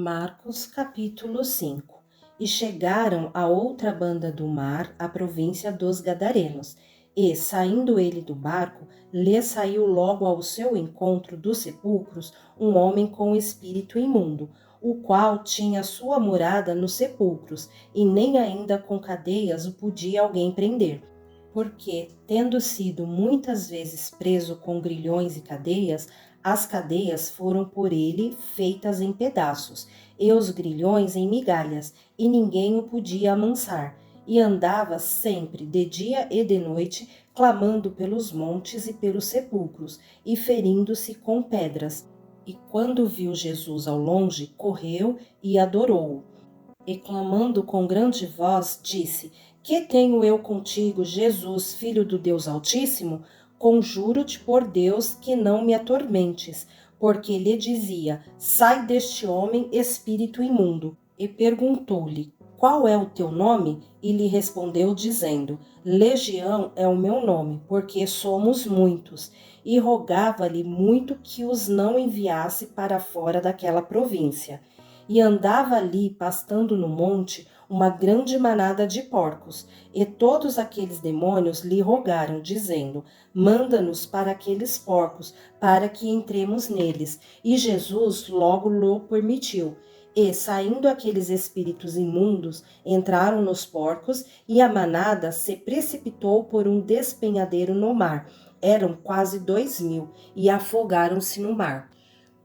Marcos capítulo 5. E chegaram à outra banda do mar, a província dos Gadarenos. E, saindo ele do barco, lhe saiu logo ao seu encontro dos sepulcros um homem com espírito imundo, o qual tinha sua morada nos sepulcros, e nem ainda com cadeias o podia alguém prender. Porque, tendo sido muitas vezes preso com grilhões e cadeias, as cadeias foram por ele feitas em pedaços, e os grilhões em migalhas, e ninguém o podia amansar. E andava sempre, de dia e de noite, clamando pelos montes e pelos sepulcros, e ferindo-se com pedras. E quando viu Jesus ao longe, correu e adorou-o. E clamando com grande voz, disse: Que tenho eu contigo, Jesus, Filho do Deus Altíssimo? Conjuro-te por Deus que não me atormentes. Porque lhe dizia: Sai deste homem, espírito imundo. E perguntou-lhe: Qual é o teu nome? E lhe respondeu, dizendo: Legião é o meu nome, porque somos muitos. E rogava-lhe muito que os não enviasse para fora daquela província. E andava ali, pastando no monte, uma grande manada de porcos, e todos aqueles demônios lhe rogaram, dizendo: Manda-nos para aqueles porcos, para que entremos neles. E Jesus logo lhe permitiu. E, saindo aqueles espíritos imundos, entraram nos porcos, e a manada se precipitou por um despenhadeiro no mar. Eram quase 2.000, e afogaram-se no mar.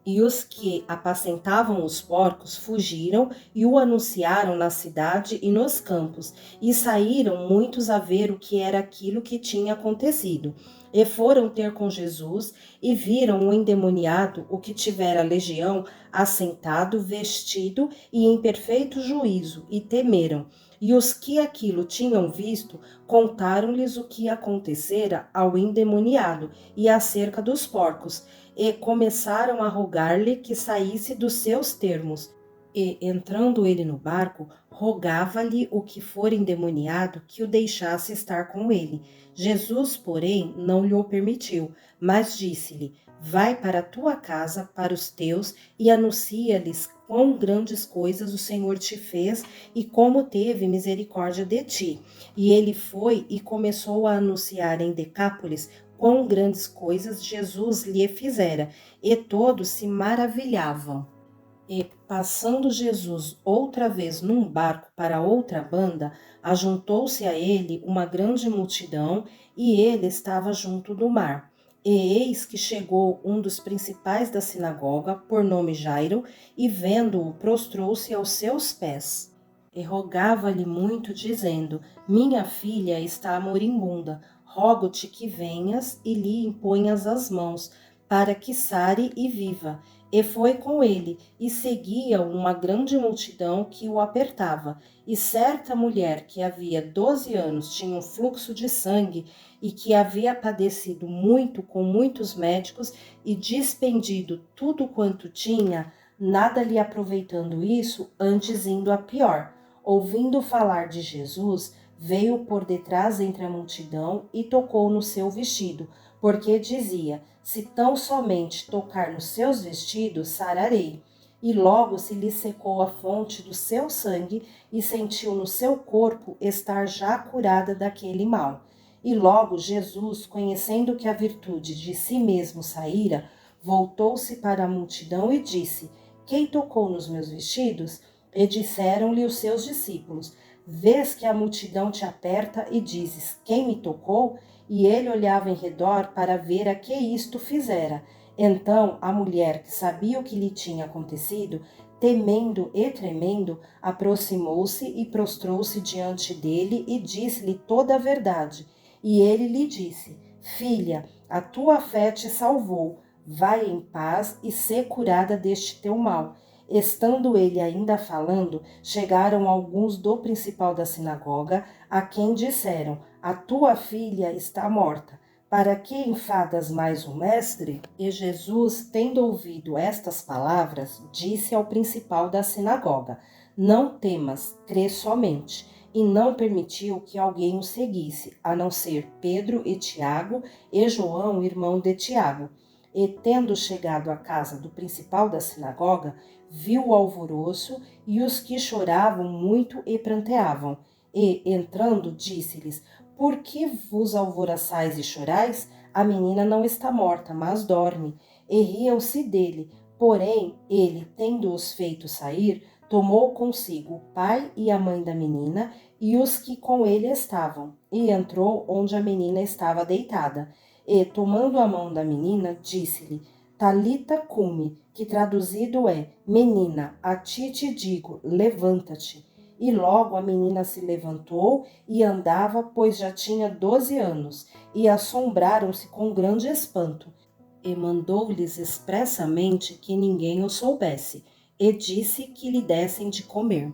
E os que apacentavam os porcos fugiram e o anunciaram na cidade e nos campos, e saíram muitos a ver o que era aquilo que tinha acontecido. E foram ter com Jesus, e viram o endemoniado, o que tivera legião, assentado, vestido e em perfeito juízo, e temeram. E os que aquilo tinham visto, contaram-lhes o que acontecera ao endemoniado e acerca dos porcos, e começaram a rogar-lhe que saísse dos seus termos. E, entrando ele no barco, rogava-lhe o que for endemoniado que o deixasse estar com ele. Jesus, porém, não lhe o permitiu, mas disse-lhe: Vai para a tua casa, para os teus, e anuncia-lhes quão grandes coisas o Senhor te fez e como teve misericórdia de ti. E ele foi e começou a anunciar em Decápolis quão grandes coisas Jesus lhe fizera, e todos se maravilhavam. E, passando Jesus outra vez num barco para outra banda, ajuntou-se a ele uma grande multidão, e ele estava junto do mar. E eis que chegou um dos principais da sinagoga, por nome Jairo, e vendo-o, prostrou-se aos seus pés. E rogava-lhe muito, dizendo: Minha filha está moribunda, rogo-te que venhas e lhe imponhas as mãos, para que sare e viva. E foi com ele, e seguia uma grande multidão que o apertava. E certa mulher que havia 12 anos tinha um fluxo de sangue, e que havia padecido muito com muitos médicos, e despendido tudo quanto tinha, nada lhe aproveitando isso, antes indo a pior. Ouvindo falar de Jesus, veio por detrás entre a multidão e tocou no seu vestido, porque dizia: Se tão somente tocar nos seus vestidos, sararei. E logo se lhe secou a fonte do seu sangue, e sentiu no seu corpo estar já curada daquele mal. E logo Jesus, conhecendo que a virtude de si mesmo saíra, voltou-se para a multidão e disse: Quem tocou nos meus vestidos? E disseram-lhe os seus discípulos: Vês que a multidão te aperta e dizes: Quem me tocou? E ele olhava em redor para ver a que isto fizera. Então a mulher, que sabia o que lhe tinha acontecido, temendo e tremendo, aproximou-se e prostrou-se diante dele e disse-lhe toda a verdade. E ele lhe disse: Filha, a tua fé te salvou. Vai em paz e sê curada deste teu mal. Estando ele ainda falando, chegaram alguns do principal da sinagoga, a quem disseram: A tua filha está morta. Para que enfadas mais o mestre? E Jesus, tendo ouvido estas palavras, disse ao principal da sinagoga: Não temas, crê somente. E não permitiu que alguém o seguisse, a não ser Pedro e Tiago e João, irmão de Tiago. E tendo chegado à casa do principal da sinagoga, viu o alvoroço e os que choravam muito e pranteavam. E, entrando, disse-lhes: Por que vos alvoroçais e chorais? A menina não está morta, mas dorme. E riam-se dele. Porém, ele, tendo-os feito sair, tomou consigo o pai e a mãe da menina e os que com ele estavam, e entrou onde a menina estava deitada. E, tomando a mão da menina, disse-lhe: Talita cumi, que traduzido é: Menina, a ti te digo, levanta-te. E logo a menina se levantou e andava, pois já tinha 12 anos, e assombraram-se com grande espanto. E mandou-lhes expressamente que ninguém o soubesse, e disse que lhe dessem de comer.